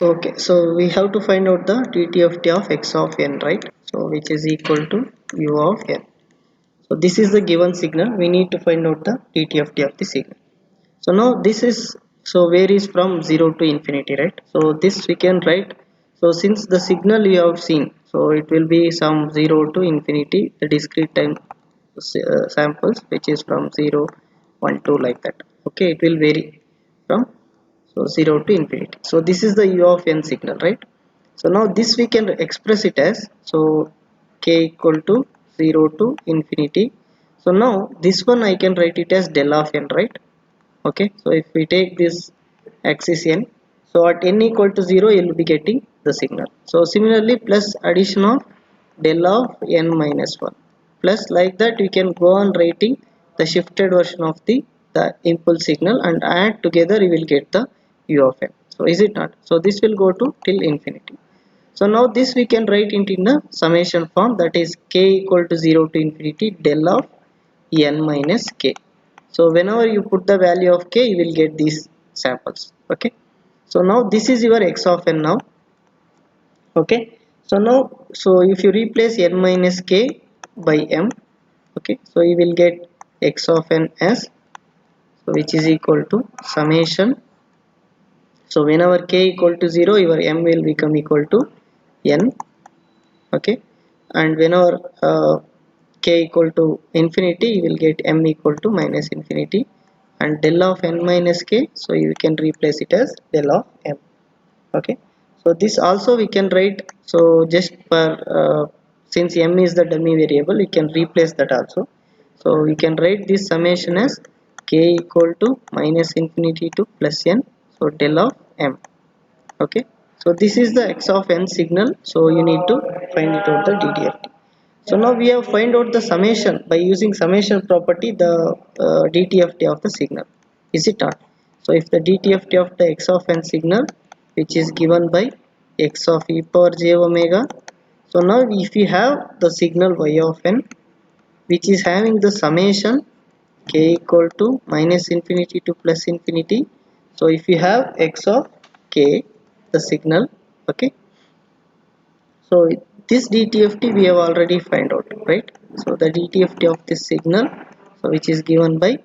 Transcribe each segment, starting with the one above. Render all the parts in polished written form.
Okay, so we have to find out the DTFT of x of n, right? So which is equal to u of n. So this is the given signal. We need to find out the DTFT of the signal. So now this is so varies from 0 to infinity, right? So this we can write. So since the signal you have seen, so it will be some 0 to infinity, the discrete time samples, which is from 0, 1, 2 like that. Okay, it will vary from so 0 to infinity. So this is the u of n signal, right? So now this we can express it as so k equal to 0 to infinity. So now this one I can write it as del of n, right? Okay, so if we take this axis n, so at n equal to 0 you will be getting the signal. So similarly plus addition of del of n minus 1 plus like that we can go on writing the shifted version of the impulse signal and add together you will get the u of n. So is it not? So this will go to till infinity. So now this we can write it in the summation form, that is k equal to 0 to infinity del of n minus k. So whenever you put the value of k you will get these samples. Okay, so now this is your x of n now. Okay, so now so if you replace n minus k by m, okay, so you will get x of n as so which is equal to summation. So whenever k equal to 0 your m will become equal to n. Okay, and whenever k equal to infinity you will get m equal to minus infinity, and del of n minus k, so you can replace it as del of m. Okay, so this also we can write, so just for since m is the dummy variable we can replace that also. So we can write this summation as k equal to minus infinity to plus n, so del of m. Okay, so this is the x of n signal, so you need to find it out the DTFT. So now we have find out the summation by using summation property, the DTFT of the signal, is it not? So if the DTFT of the x of n signal which is given by x of e power j omega, so now if we have the signal y of n which is having the summation k equal to minus infinity to plus infinity. So if you have x of k, the signal, okay, so this DTFT we have already find out, right? So the DTFT of this signal, so which is given by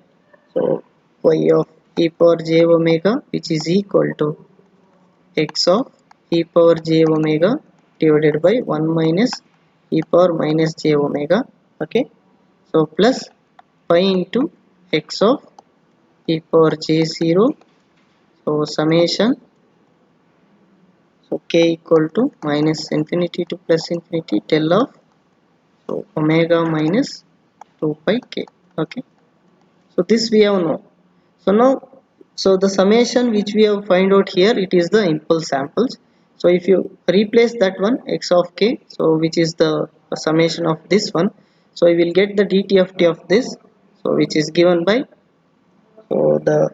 so y of e power j omega which is equal to x of e power j omega divided by 1 minus e power minus j omega. Okay, so plus pi into x of e power j0, so summation, so k equal to minus infinity to plus infinity del of so omega minus 2 pi k. Okay, so this we have known. So now so the summation which we have find out here, it is the impulse samples. So if you replace that one x of k, so which is the summation of this one, so you will get the DTFT of this, so which is given by so the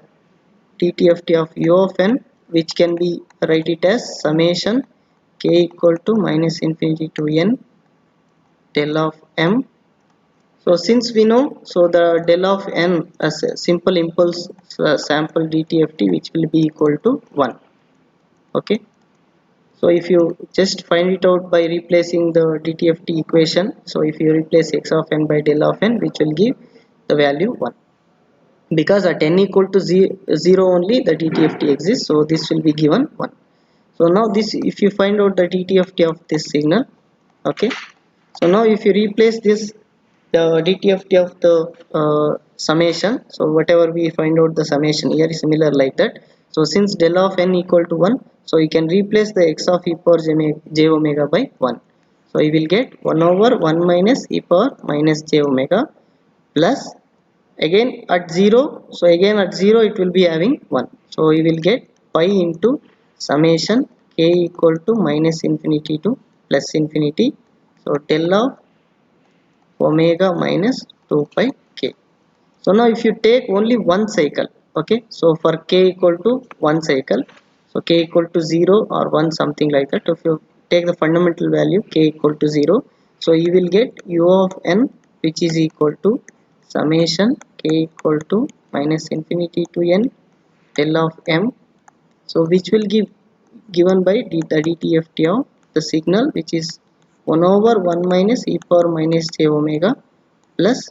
DTFT of u of n, which can be write it as summation k equal to minus infinity to n del of m. So since we know, so the del of n as a simple impulse sample DTFT which will be equal to 1. Okay, so if you just find it out by replacing the DTFT equation, so if you replace x of n by del of n which will give the value 1, because at n equal to 0 only the DTFT exists, so this will be given 1. So now this if you find out the DTFT of this signal, okay, so now if you replace this the DTFT of the summation, so whatever we find out the summation here is similar like that. So since del of n equal to 1, so you can replace the x of e power j omega by 1. So you will get 1 over 1 minus e power minus j omega plus again at 0, so again at 0 it will be having 1, so you will get pi into summation k equal to minus infinity to plus infinity, so del of omega minus 2 pi k. So now if you take only one cycle, okay, so for k equal to one cycle, so k equal to 0 or 1 something like that, if you take the fundamental value k equal to 0, so you will get u of n which is equal to summation k equal to minus infinity to n del of m, so which will give given by the dTft of the signal, which is 1 over 1 minus e power minus j omega plus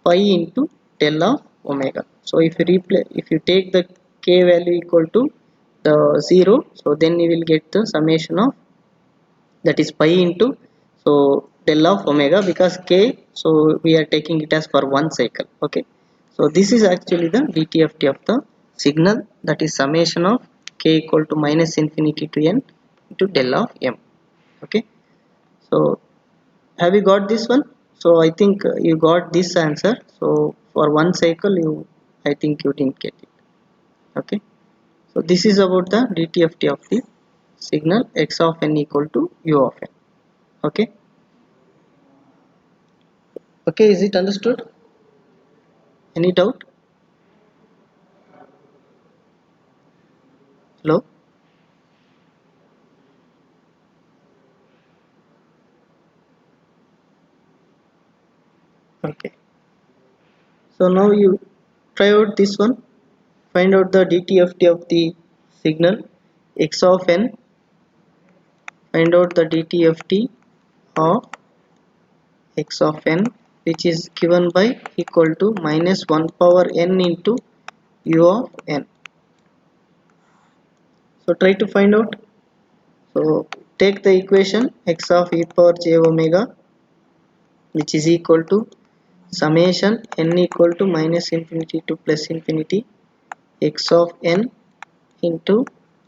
pi into del of omega. So if you take the k value equal to the 0, so then you will get the summation of, that is pi into, so del of omega, because k, so we are taking it as for one cycle. Okay, so this is actually the dTft of the signal, that is summation of k equal to minus infinity to n into del of m. Okay, so have you got this one? So I think you got this answer. So for one cycle, you, I think you didn't get it. Okay, so this is about the dTft of the signal x of n equal to u of n. Okay, okay, is it understood? Any doubt? Hello? Okay. So now you try out this one. Find out the DTFT of the signal x of n. Find out the DTFT of x of n, which is given by equal to minus 1 power n into u of n. So try to find out. So take the equation x of e power j omega, which is equal to summation n equal to minus infinity to plus infinity x of n into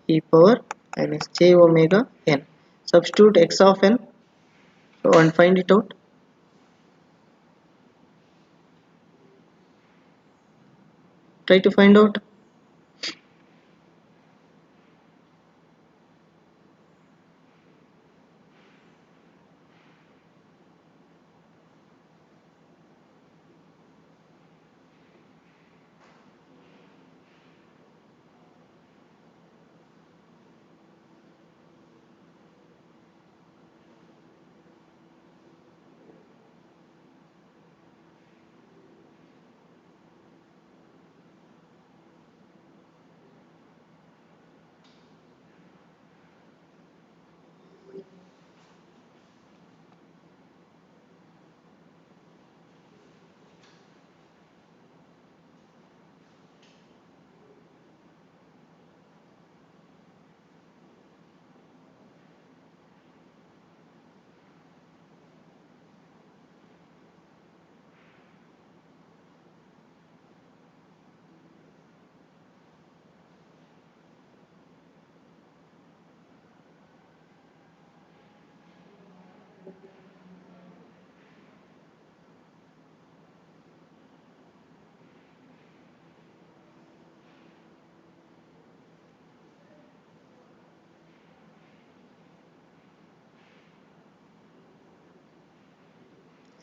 e power minus j omega n. Substitute x of n, so, and find it out. Try to find out.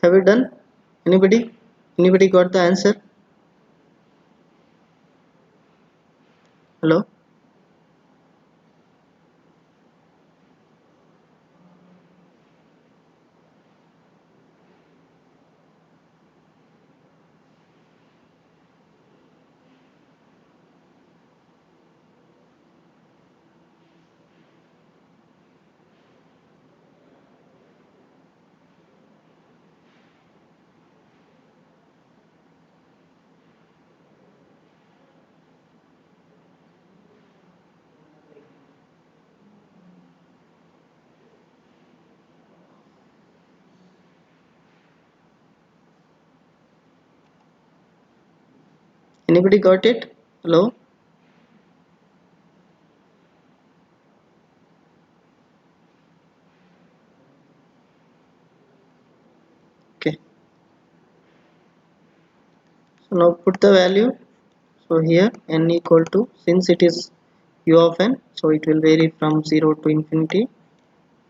Have you done? Anybody? Anybody got the answer? Hello? Anybody got it? Hello? Okay. So now put the value. So here n equal to, since it is u of n, so it will vary from 0 to infinity,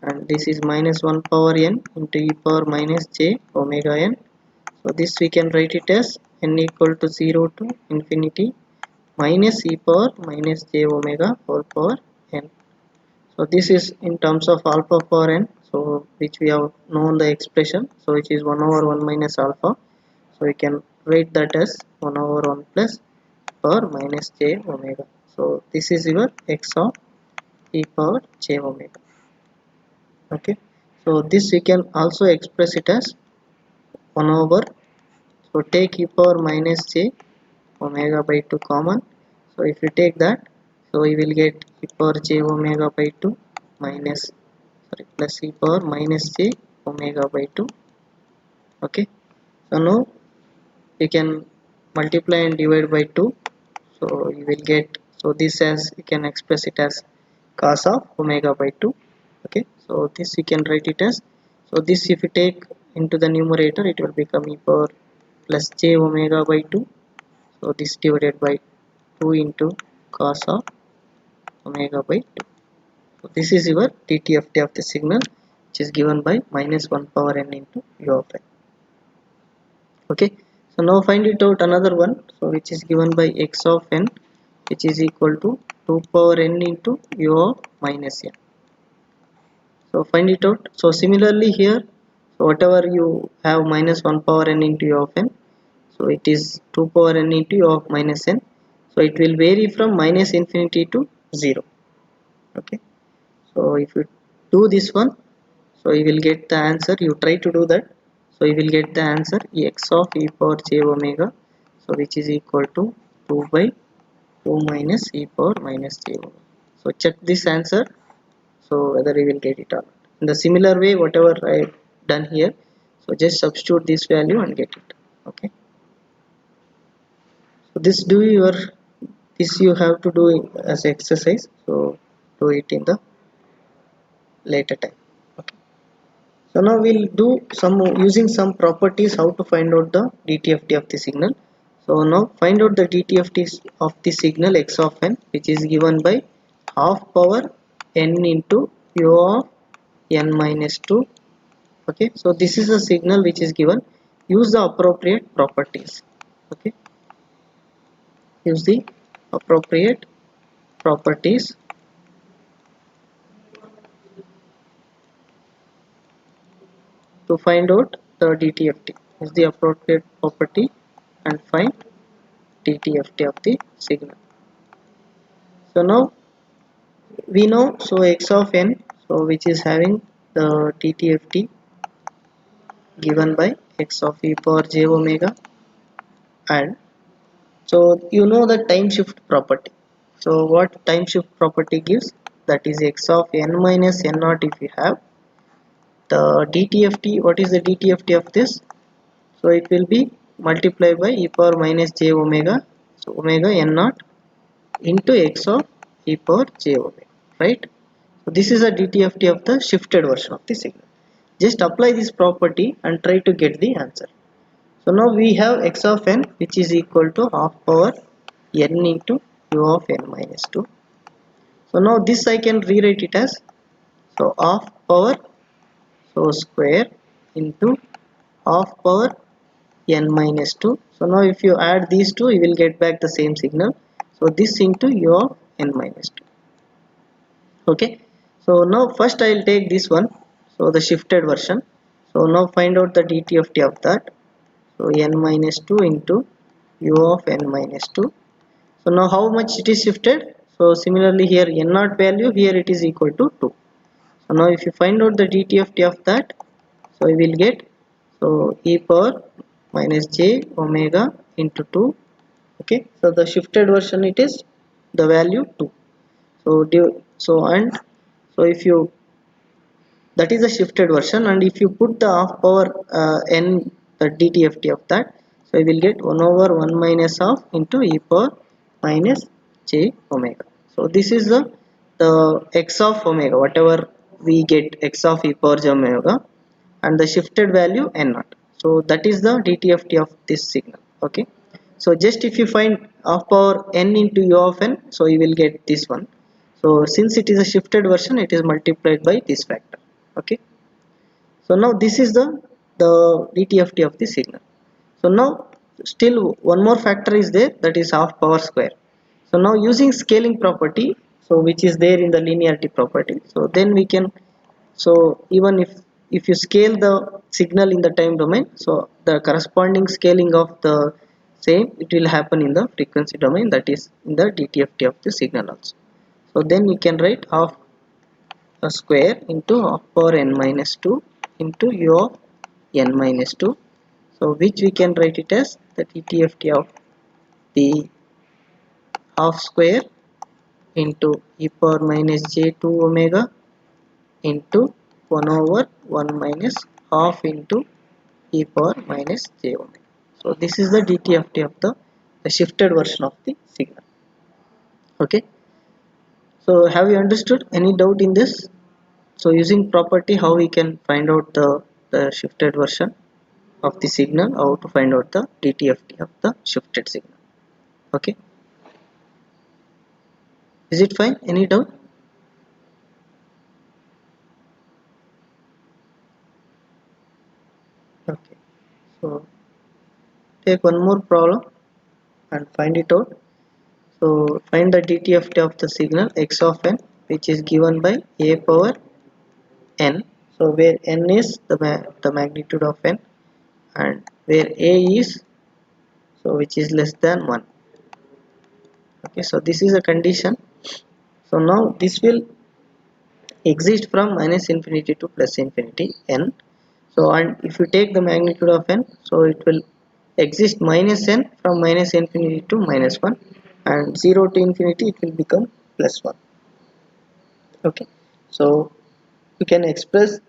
and this is minus 1 power n into e power minus j omega n. So this we can write it as n equal to 0 to infinity minus e power minus j omega whole power n. So this is in terms of alpha power n, so which we have known the expression, so which is 1 over 1 minus alpha. So we can write that as 1 over 1 plus power minus j omega. So this is your x of e power j omega. Okay, so this we can also express it as 1 over, so take e power minus j omega by 2 common. So if you take that, so we will get e power j omega by 2 minus, sorry, plus e power minus j omega by 2. Okay, so now you can multiply and divide by 2, so you will get, so this as you can express it as cos of omega by 2. Okay, so this you can write it as, so this if you take into the numerator it will become e power plus j omega by 2, so this divided by 2 into cos of omega by 2. So this is your DTFT of the signal, which is given by minus 1 power n into u of n. Okay, so now find it out another one, so which is given by x of n, which is equal to 2 power n into u of minus n. So find it out. So similarly here, so whatever you have minus 1 power n into u of n, so it is 2 power n into u of minus n, so it will vary from minus infinity to 0. Okay, so if you do this one, so you will get the answer, you try to do that, so you will get the answer x of e power j omega, so which is equal to 2 by 2 minus e power minus j omega. So check this answer, so whether you will get it or not. In the similar way whatever I have done here, so just substitute this value and get it. Okay, so this you have to do as exercise, so do it in the later time. Okay, so now we'll do some using some properties how to find out the DTFT of the signal. So now find out the DTFT of the signal x of n, which is given by half power n into u of n minus 2. Okay, so this is a signal which is given, use the appropriate properties. Okay, use the appropriate properties to find out the DTFT. Use the appropriate property and find DTFT of the signal. So now we know, so x of n, so which is having the DTFT given by x of e power j omega, and so you know the time shift property. So what time shift property gives, that is x of n minus n naught. If you have the DTFT, what is the DTFT of this, so it will be multiplied by e power minus j omega, so omega n naught into x of e power j omega, right? So this is a DTFT of the shifted version of the signal. Just apply this property and try to get the answer. So now we have x of n, which is equal to half power n into u of n minus 2. So now this I can rewrite it as, so half power, so square into half power n minus 2. So now if you add these two, you will get back the same signal. So this into u of n minus 2. Okay, so now first I will take this one, so the shifted version. So now find out the DTFT of that. So n minus 2 into u of n minus 2. So now how much it is shifted, so similarly here n naught value, here it is equal to 2. So now if you find out the DTFT of that, so you will get, so e power minus j omega into 2. Okay, so the shifted version it is the value 2. So so and so if you, that is a shifted version, and if you put the half power n, the DTFT of that, so you will get 1 over 1 minus half into e power minus j omega. So this is the x of omega, whatever we get x of e power j omega, and the shifted value n naught. So that is the DTFT of this signal. Okay, so just if you find half power n into u of n, so you will get this one. So since it is a shifted version, it is multiplied by this factor. Okay, so now this is the DTFT of the signal. So now still one more factor is there, that is half power square. So now using scaling property, so which is there in the linearity property, so then we can, so even if you scale the signal in the time domain, so the corresponding scaling of the same, it will happen in the frequency domain, that is in the DTFT of the signal also. So then you can write half square into half power n minus 2 into u of n minus 2. So which we can write it as the DTFT of the half square into e power minus j2 omega into 1 over 1 minus half into e power minus j omega. So this is the DTFT of the shifted version of the signal. Okay. So have you understood any doubt in this? So using property, how we can find out the shifted version of the signal, how to find out the DTFT of the shifted signal. Okay. Is it fine? Any doubt? Okay. So take one more problem and find it out. So find the DTFT of the signal x of n, which is given by a power n. So where n is the magnitude of n, and where a is, so which is less than 1. Okay, so this is a condition. So now this will exist from minus infinity to plus infinity n. So and if you take the magnitude of n, so it will exist minus n from minus infinity to minus 1, and 0 to infinity it will become plus 1. Okay, so you can express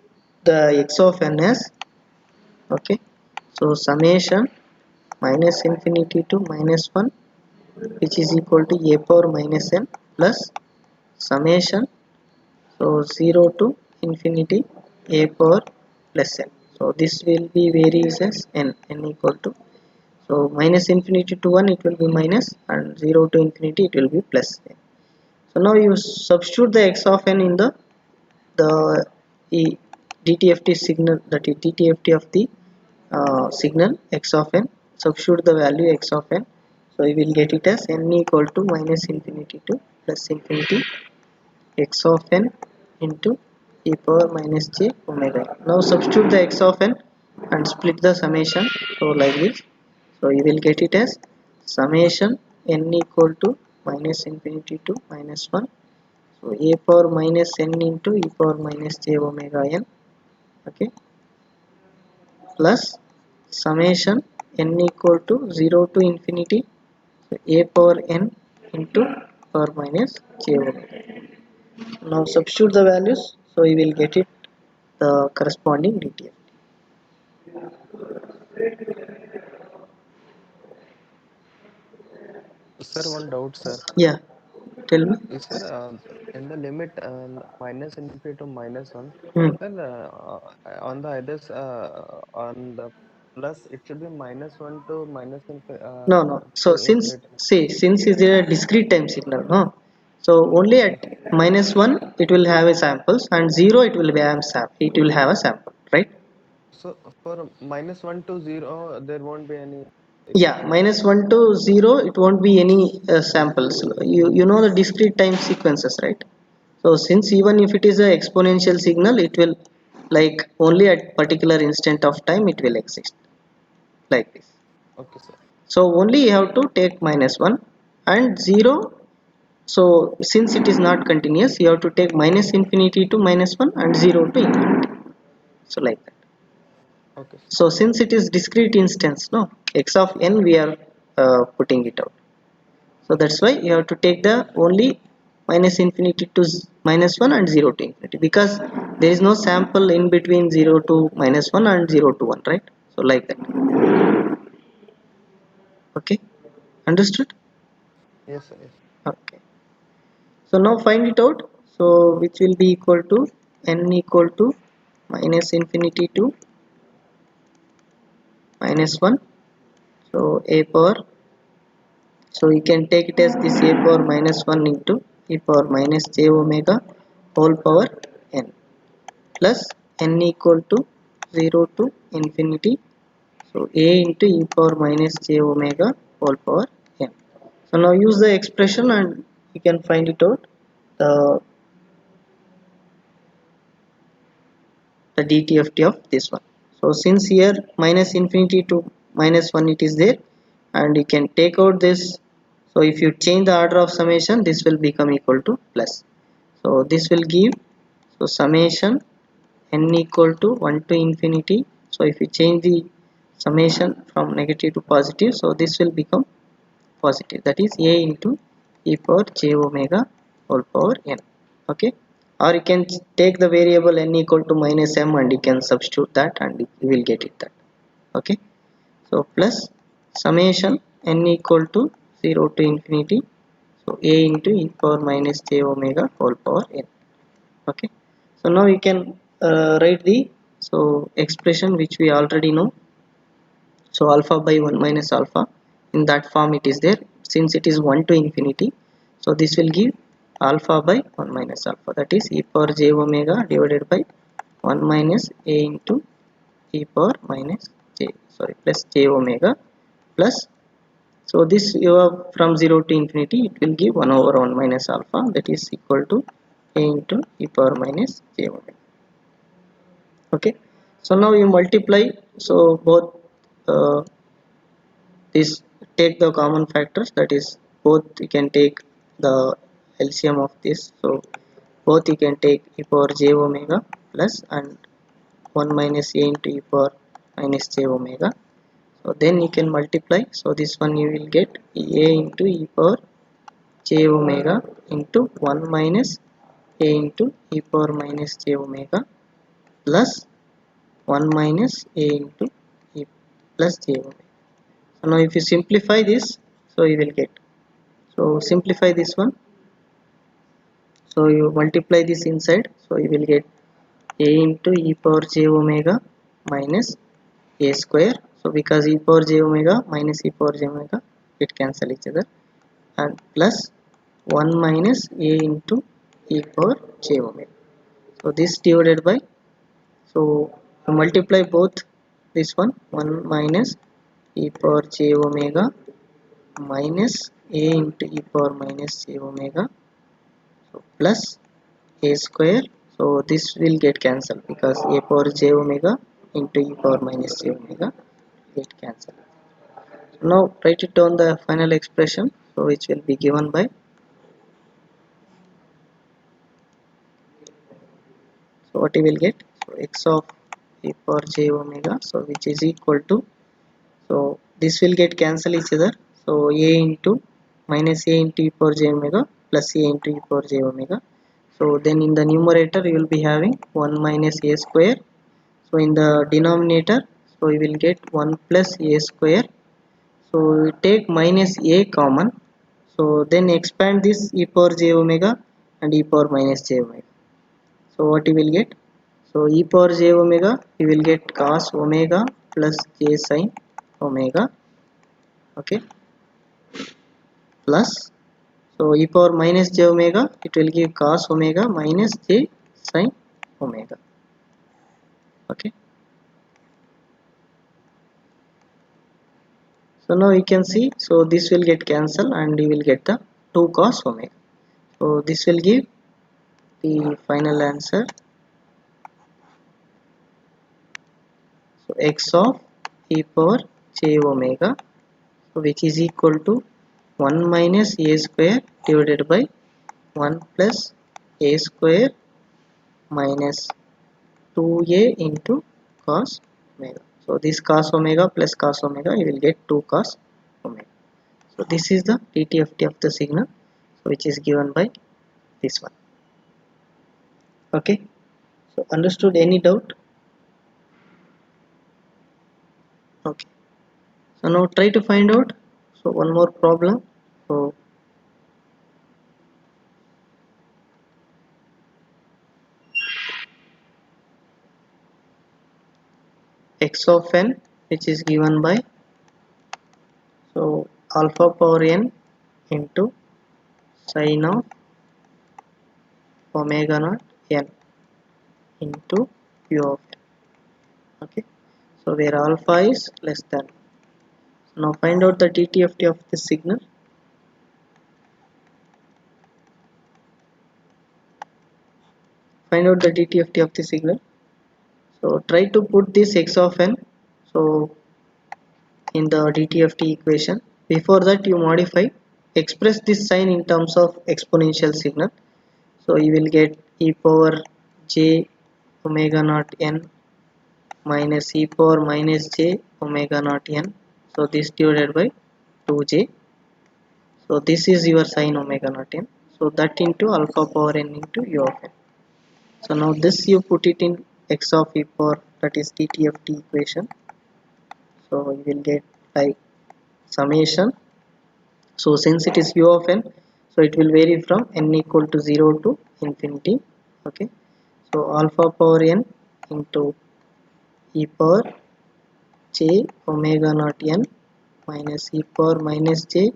the x of n as, okay, so summation minus infinity to minus 1, which is equal to a power minus n, plus summation, so 0 to infinity a power plus n. So this will be varies as n equal to, so minus infinity to 1 it will be minus, and 0 to infinity it will be plus n. So now you substitute the x of n in the DTFT signal, that is DTFT of the signal x of n. Substitute the value x of n, so you will get it as n equal to minus infinity to plus infinity x of n into e power minus j omega n. Now substitute the x of n and split the summation, so like this. So you will get it as summation n equal to minus infinity to minus 1, so a power minus n into e power minus j omega n, okay, plus summation n equal to 0 to infinity, so a power n into power minus j omega. Now substitute the values, so you will get it the corresponding DTF. Sir, one doubt, sir. Yeah, tell me. Sir, in the limit minus infinity to minus 1, Hmm. sir, on the others, on the plus, it should be minus 1 to minus No, no. So to since, infinity. see, since is a discrete time signal, no. So only at Okay. minus 1 it will have a samples, and 0 it will be a sample. It will have a sample, right? So for minus 1 to 0, there won't be any Yeah, equation. minus 1 to 0 it won't be any samples. You know the discrete time sequences, right? So since even if it is a exponential signal, it will, like, only at particular instant of time it will exist like this. Okay, sir. So only you have to take minus 1 and 0. So since it is not continuous, you have to take minus infinity to minus 1 and 0 to infinity. So like that. Okay, sir. So since it is discrete instance, no, x of n we are putting it out. So that's why you have to take the only minus infinity to minus 1 and 0 to infinity, because there is no sample in between 0 to minus 1 and 0 to 1, right? So like that. Okay, understood? Yes, sir. Yes. Okay. So now find it out. So which will be equal to n equal to minus infinity to minus 1. So a power. So you can take it as this a power minus 1 into e power minus j omega whole power n, plus n equal to 0 to infinity. So a into e power minus j omega whole power n. So now use the expression and you can find it out, the DTFT of this one. So since here minus infinity to minus 1 it is there, and you can take out this. So if you change the order of summation, this will become equal to plus. So this will give, so So summation n equal to 1 to infinity. So if you change the summation from negative to positive, so this will become positive, that is a into e power j omega whole power n. Okay, or you can take the variable n equal to minus m and you can substitute that and you will get it that. Okay, so plus summation n equal to 0 to infinity, so a into e power minus j omega whole power n. Okay, so now you can write the so expression which we already know. So alpha by 1 minus alpha, in that form it is there, since it is 1 to infinity, so this will give alpha by 1 minus alpha, that is e power j omega divided by 1 minus a into e power minus j, sorry, plus j omega plus, so this you have from 0 to infinity, it will give 1 over 1 minus alpha, that is equal to a into e power minus j omega. Okay, so now you multiply, so both uh, this, take the common factors, that is both you can take the LCM of this, so both you can take e power j omega plus and 1 minus a into e power minus j omega, so then you can multiply, so this one you will get a into e power j omega into 1 minus a into e power minus j omega plus 1 minus a into e plus j omega. So now if you simplify this, so you will get, so simplify this one, so you multiply this inside, so you will get a into e power j omega minus a square, so because e power j omega minus e power j omega it cancel each other, and plus 1 minus a into e power j omega, so this divided by, so you multiply both, this one 1 minus e power j omega minus a into e power minus j omega, so plus a square, so this will get cancelled because a power j omega into e power minus j omega get cancelled. So now write it down the final expression, so which will be given by, so what you will get, so x of e power j omega, so which is equal to, so this will get cancel each other, so a into minus a into e power j omega plus a into e power j omega, so then in the numerator you will be having 1 minus a square, so in the denominator, so you will get 1 plus a square, so we take minus a common, so then expand this e power j omega and e power minus j omega, so what you will get, so e power j omega you will get cos omega plus j sin omega. Okay, plus, so e power minus j omega it will give cos omega minus j sin omega. Okay, so now you can see, so this will get cancelled and you will get the 2 cos omega, so this will give the final answer, so x of e power j omega, so which is equal to 1 minus a square divided by 1 plus a square minus 2a into cos omega, so this cos omega plus cos omega you will get 2 cos omega, so this is the DTFT of the signal, so which is given by this one. Okay, so understood, any doubt? Okay, so now try to find out, so one more problem, so x of n which is given by, so alpha power n into sin of omega naught n into q of n. Okay, so where alpha is less than, so now find out the DTFT of this signal. Find out the DTFT of the signal, so try to put this x of n, so in the DTFT equation, before that you modify, express this sign in terms of exponential signal, so you will get e power j omega naught n minus e power minus j omega naught n. So this divided by 2j. So this is your sin omega naught n. So that into alpha power n into u of n. So now this you put it in x of e power, that is dt of t equation. So you will get like summation. So since it is u of n, so it will vary from n equal to 0 to infinity. Okay. So alpha power n into e power j omega naught n minus e power minus j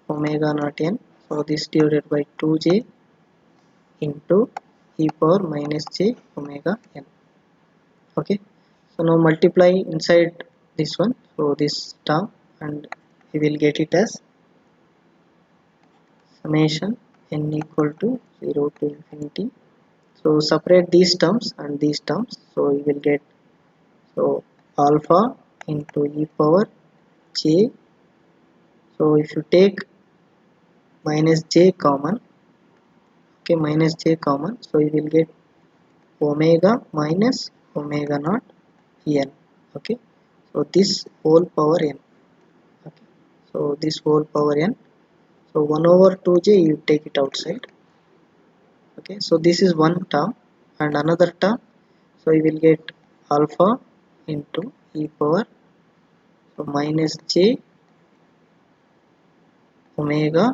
omega naught n. So this divided by 2j into e power minus j omega n. Okay. So now multiply inside this one, so this term, and we will get it as summation n equal to 0 to infinity. So separate these terms and these terms, so you will get, so alpha into e power j. So if you take minus j common, okay, minus j common, so you will get omega minus omega naught n. Okay, so this whole power n. Okay, so this whole power n. So 1 over 2j you take it outside. Okay, so this is one term, and another term, so you will get alpha into e power, so minus j omega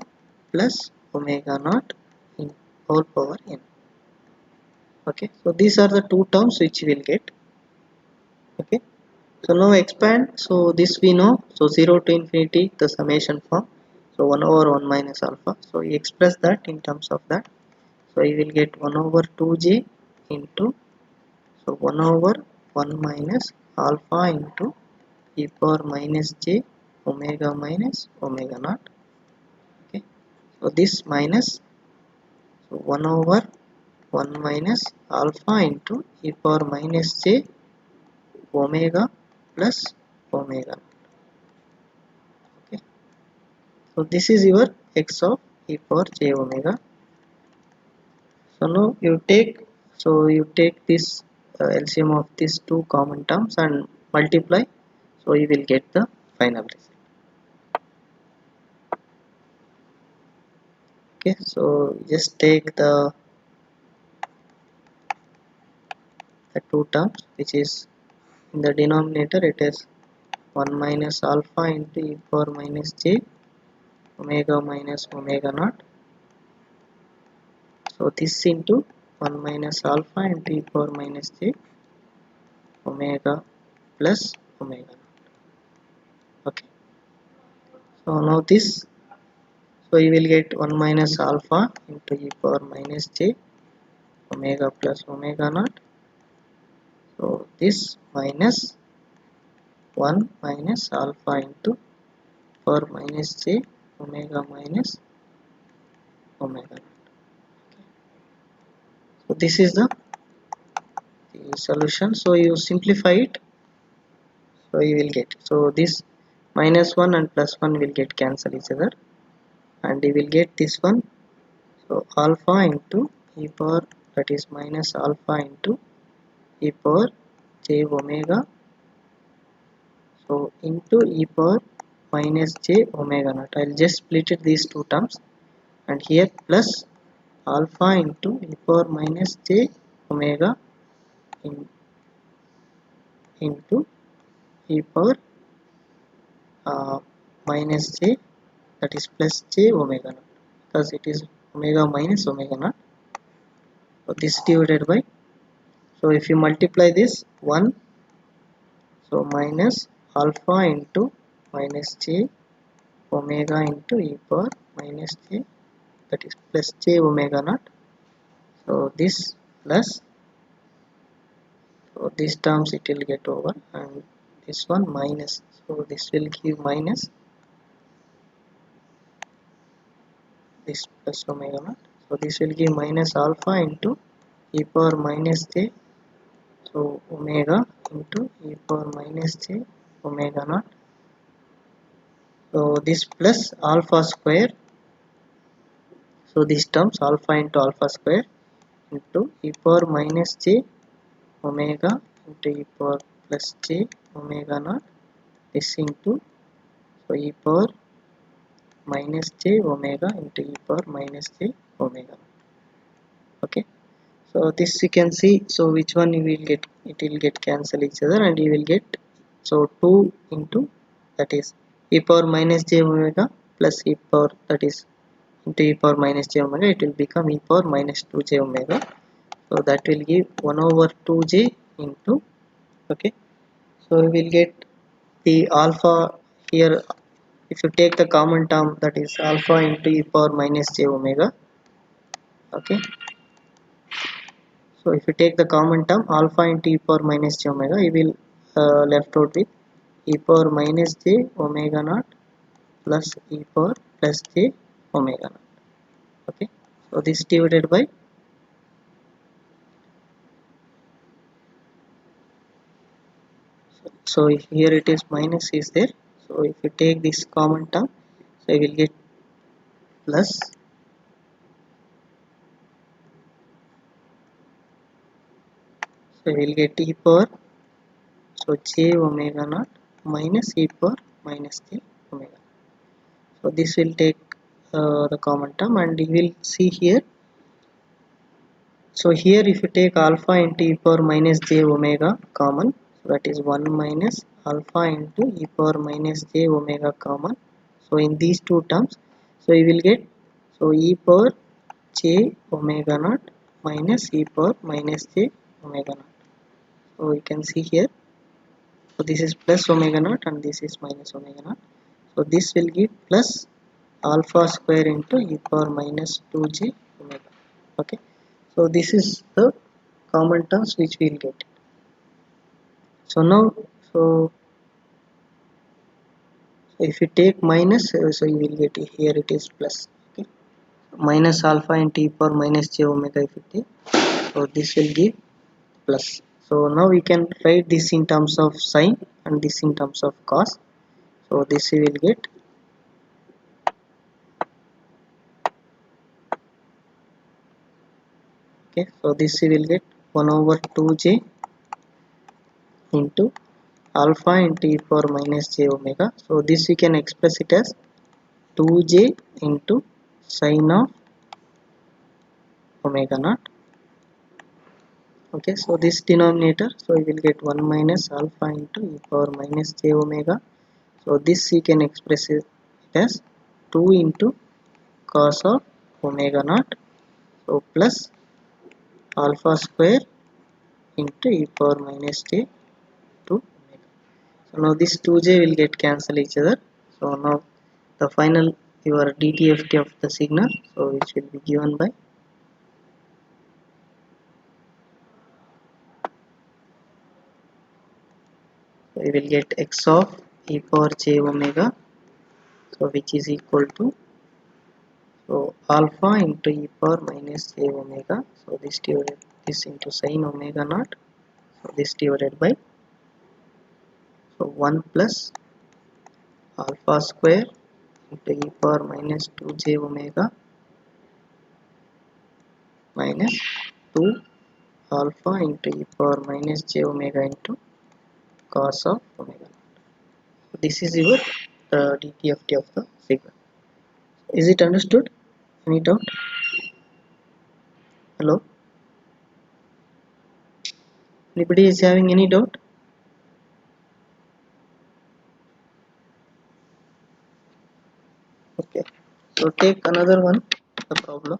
plus omega naught in whole power n. Okay, so these are the two terms which you will get. Okay, so now expand. So this we know, so 0 to infinity the summation form, so 1 over 1 minus alpha. So you express that in terms of that, so you will get 1 over 2j into, so 1 over 1 minus alpha into e power minus j omega minus omega naught. Okay, so this minus, so 1 over 1 minus alpha into e power minus j omega plus omega. Okay, so this is your x of e power j omega. So now you take, so you take this LCM of these two common terms and multiply, so you will get the final result. Okay, so just take the two terms which is in the denominator, it is 1 minus alpha into e power minus j omega minus omega naught. So this into 1 minus alpha into e power minus j omega plus omega naught. Okay, so now this, so you will get 1 minus alpha into e power minus j omega plus omega naught. So this minus 1 minus alpha into power minus j omega minus omega naught. So this is the solution. So you simplify it, so you will get, so this minus 1 and plus 1 will get cancel each other, and you will get this one, so alpha into e power, that is minus alpha into e power j omega, so into e power minus j omega naught. I'll just split it these two terms, and here plus alpha into e power minus j omega in, into e power minus j, that is plus j omega naught, because it is omega minus omega naught. So this divided by, so if you multiply this 1, so minus alpha into minus j omega into e power minus j, that is plus j omega naught. So this plus, so these terms it will get over, and this one minus, so this will give minus this plus omega naught. So this will give minus alpha into e power minus j, so omega into e power minus j omega naught. So this plus alpha square, so these terms alpha into alpha square into e power minus j omega into e power plus j omega naught, this into so e power minus j omega into e power minus j omega. Okay, so this you can see, so which one you will get, it will get cancel each other and you will get, so 2 into that is e power minus j omega plus e power that is into e power minus j omega, it will become e power minus 2j omega. So that will give 1 over 2j into, okay, so we will get the alpha here. If you take the common term, that is alpha into e power minus j omega. Okay, so if you take the common term alpha into e power minus j omega, you will left out with e power minus j omega naught plus e power plus j omega naught. Okay, so this divided by, so if here it is minus is there, so if you take this common term, so you will get plus, so you will get e power, so j omega naught minus e power minus j omega. So this will take the common term and you will see here. So here if you take alpha into e power minus j omega common, so that is 1 minus alpha into e power minus j omega common. So in these two terms, so you will get, so e power j omega naught minus e power minus j omega naught. So you can see here, so this is plus omega naught and this is minus omega naught. So this will give plus alpha square into e power minus 2j omega. Okay, so this is the common terms which we will get. So now, so if you take minus, so you will get here it is plus. Okay, minus alpha into e power minus j omega if you take, so this will give plus. So now we can write this in terms of sine and this in terms of cos. So this we will get, okay, so this we will get 1 over 2j into alpha into e power minus j omega. So this we can express it as 2j into sine of omega naught. Okay, so this denominator, so we will get 1 minus alpha into e power minus j omega. So this we can express it as 2 into cos of omega naught, so plus alpha square into e power minus j to omega. So now this 2j will get cancel each other. So now the final your DTFT of the signal, so which will be given by, so we will get x of e power j omega, so which is equal to, so alpha into e power minus j omega, so this divided this into sine omega naught, so this divided by, so 1 plus alpha square into e power minus 2j omega minus 2 alpha into e power minus j omega into cos of omega. So this is your DTFT of the signal. Is it understood? Any doubt? Hello? Anybody is having any doubt? Okay. So take another one, the problem.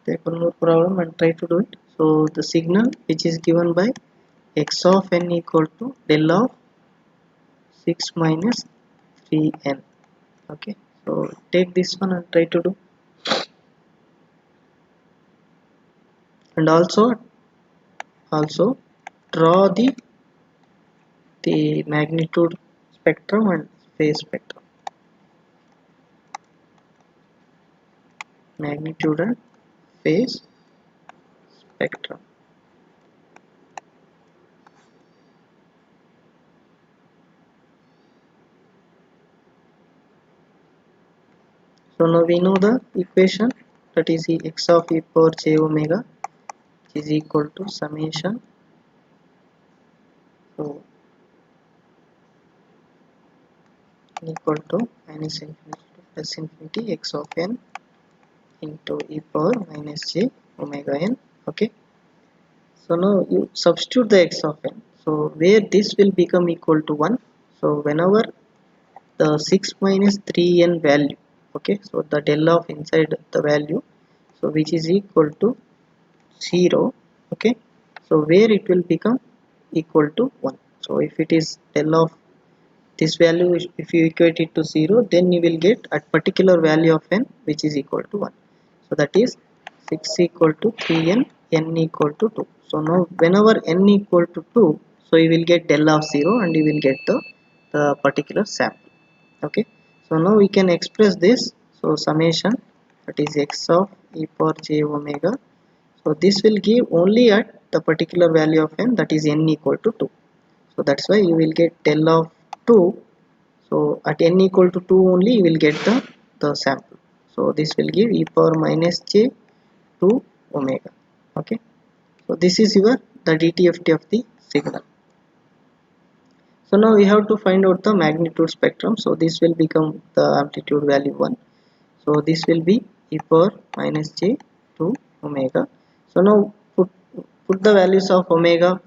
Take one more problem and try to do it. So the signal which is given by x of n equal to del of 6 minus 3n. Okay. So take this one and try to do. And also draw the magnitude spectrum and phase spectrum. Magnitude and phase spectrum. So now we know the equation, that is E x of e power j omega is equal to summation. So equal to minus infinity to plus infinity x of n into e power minus j omega n. Okay. So now you substitute the x of n. So where this will become equal to 1. So whenever the 6 minus 3n value, okay, so the del of inside the value, so which is equal to 0, okay, so where it will become equal to 1. So if it is del of this value, if you equate it to 0, then you will get a particular value of n which is equal to 1. So that is 6 equal to 3n, n equal to 2. So now whenever n equal to 2, so you will get del of 0 and you will get the particular sample. Okay, so now we can express this. So summation, that is x of e power j omega, so this will give only at the particular value of n, that is n equal to 2. So that's why you will get del of 2. So at n equal to 2 only you will get the sample. So this will give e power minus j 2 omega. Okay, so this is your the DTFT of the signal. So now we have to find out the magnitude spectrum. So this will become the amplitude value 1. So this will be e power minus j 2 omega. So now put the values of omega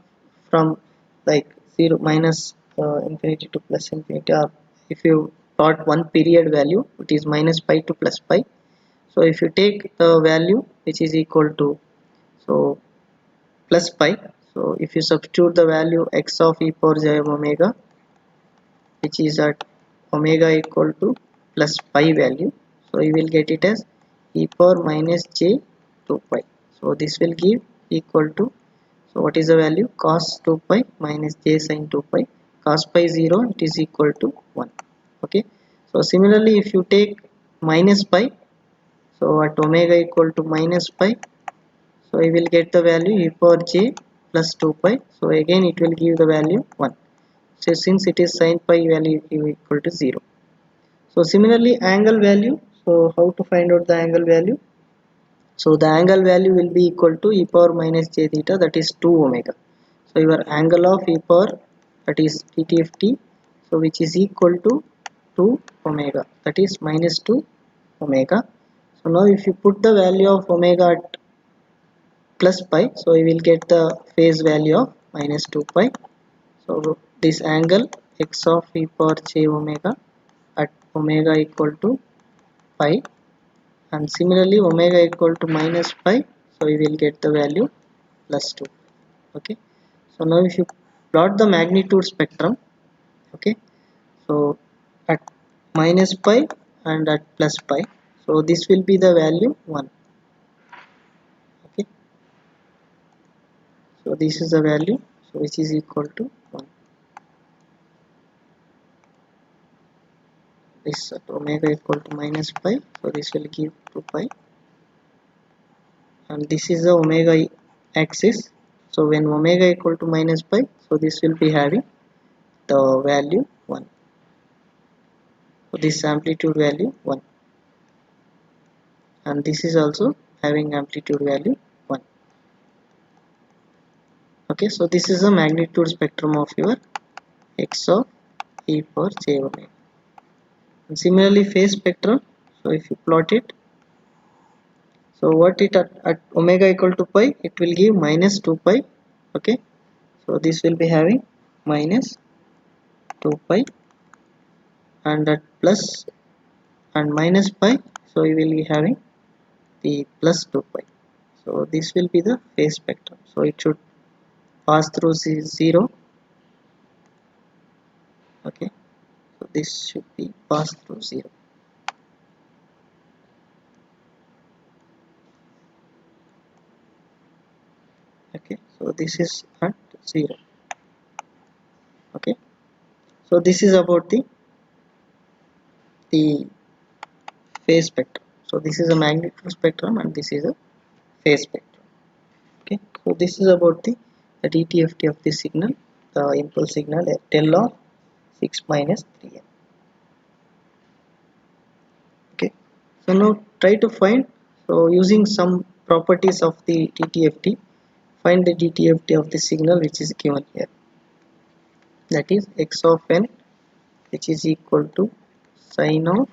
from like 0 minus infinity to plus infinity, or if you plot one period value, it is minus pi to plus pi. So if you take the value which is equal to, so plus pi, so if you substitute the value x of e power j omega, which is at omega equal to plus pi value, so you will get it as e power minus j 2 pi. So this will give equal to, so what is the value, cos 2 pi minus j sin 2 pi, cos pi 0, it is equal to 1. Okay, so similarly if you take minus pi, so at omega equal to minus pi, so you will get the value e power j plus 2 pi, so again it will give the value 1. So since it is sin pi value equal to 0. So similarly angle value, so how to find out the angle value? So the angle value will be equal to e power minus j theta, that is 2 omega. So your angle of e power, that is TTFT, so which is equal to 2 omega, that is minus 2 omega. So now if you put the value of omega at plus pi, so you will get the phase value of minus 2 pi. So this angle x of e power j omega at omega equal to pi, and similarly omega equal to minus pi, so we will get the value plus 2. Okay, so now if you plot the magnitude spectrum, okay, so at minus pi and at plus pi, so this will be the value 1. Okay, so this is the value, so which is equal to 1. This at omega equal to minus pi, so this will give 2 pi, and this is the omega axis. So when omega equal to minus pi, so this will be having the value 1. So this amplitude value 1, and this is also having amplitude value 1. Okay, so this is the magnitude spectrum of your x of e power j omega. And similarly phase spectrum, so if you plot it, so what it at omega equal to pi, it will give minus 2 pi. Okay, so this will be having minus 2 pi, and at plus and minus pi, so you will be having the plus 2 pi. So this will be the phase spectrum, so it should pass through 0. Okay, so this should be pass through 0. Okay, so this is at 0. Okay, so this is about the phase spectrum. So this is a magnitude spectrum and this is a phase spectrum. Okay, so this is about the DTFT of the signal, the impulse signal at del of 6 minus 3n. Okay, so now try to find, so using some properties of the DTFT, find the DTFT of the signal which is given here, that is x of n, which is equal to sine of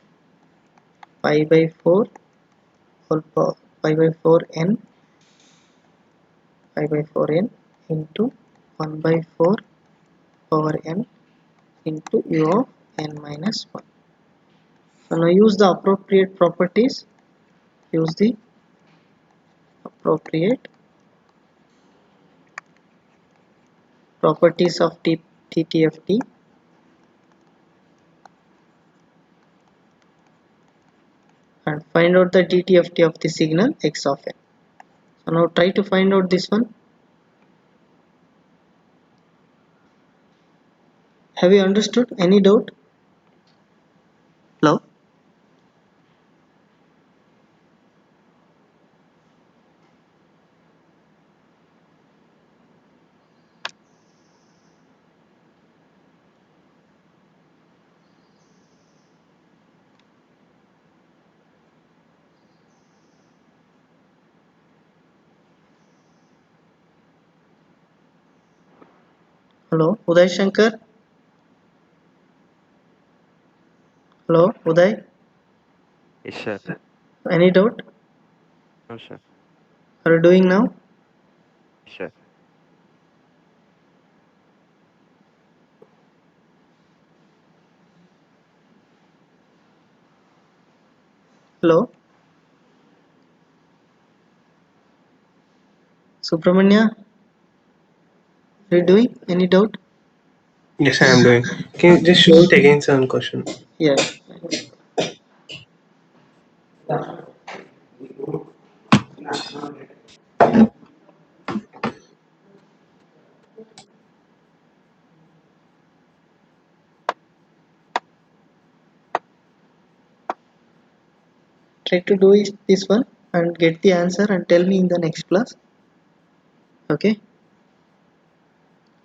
pi by 4 whole power pi by 4 n pi by 4n into 1 by 4 power n into u of n minus 1. So now use the appropriate properties, use the appropriate properties of DTFT and find out the DTFT of the signal x of n. So now try to find out this one. Have you understood? Any doubt? Hello? Hello? Uday Shankar? Hello? Uday? Yes, sir. Any doubt? No, sir. What are you doing now? Yes, sir. Hello? Subramanya? What are you doing? Any doubt? Yes, I am doing. Can you just show it again, sir, on question? Yeah. Try to do this one and get the answer and tell me in the next class. Okay.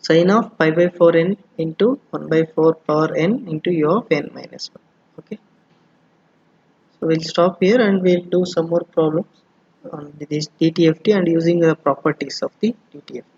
Sine of pi by 4n into 1 by 4 power n into u of n minus 1. Okay. So we'll stop here and we'll do some more problems on this DTFT and using the properties of the DTFT.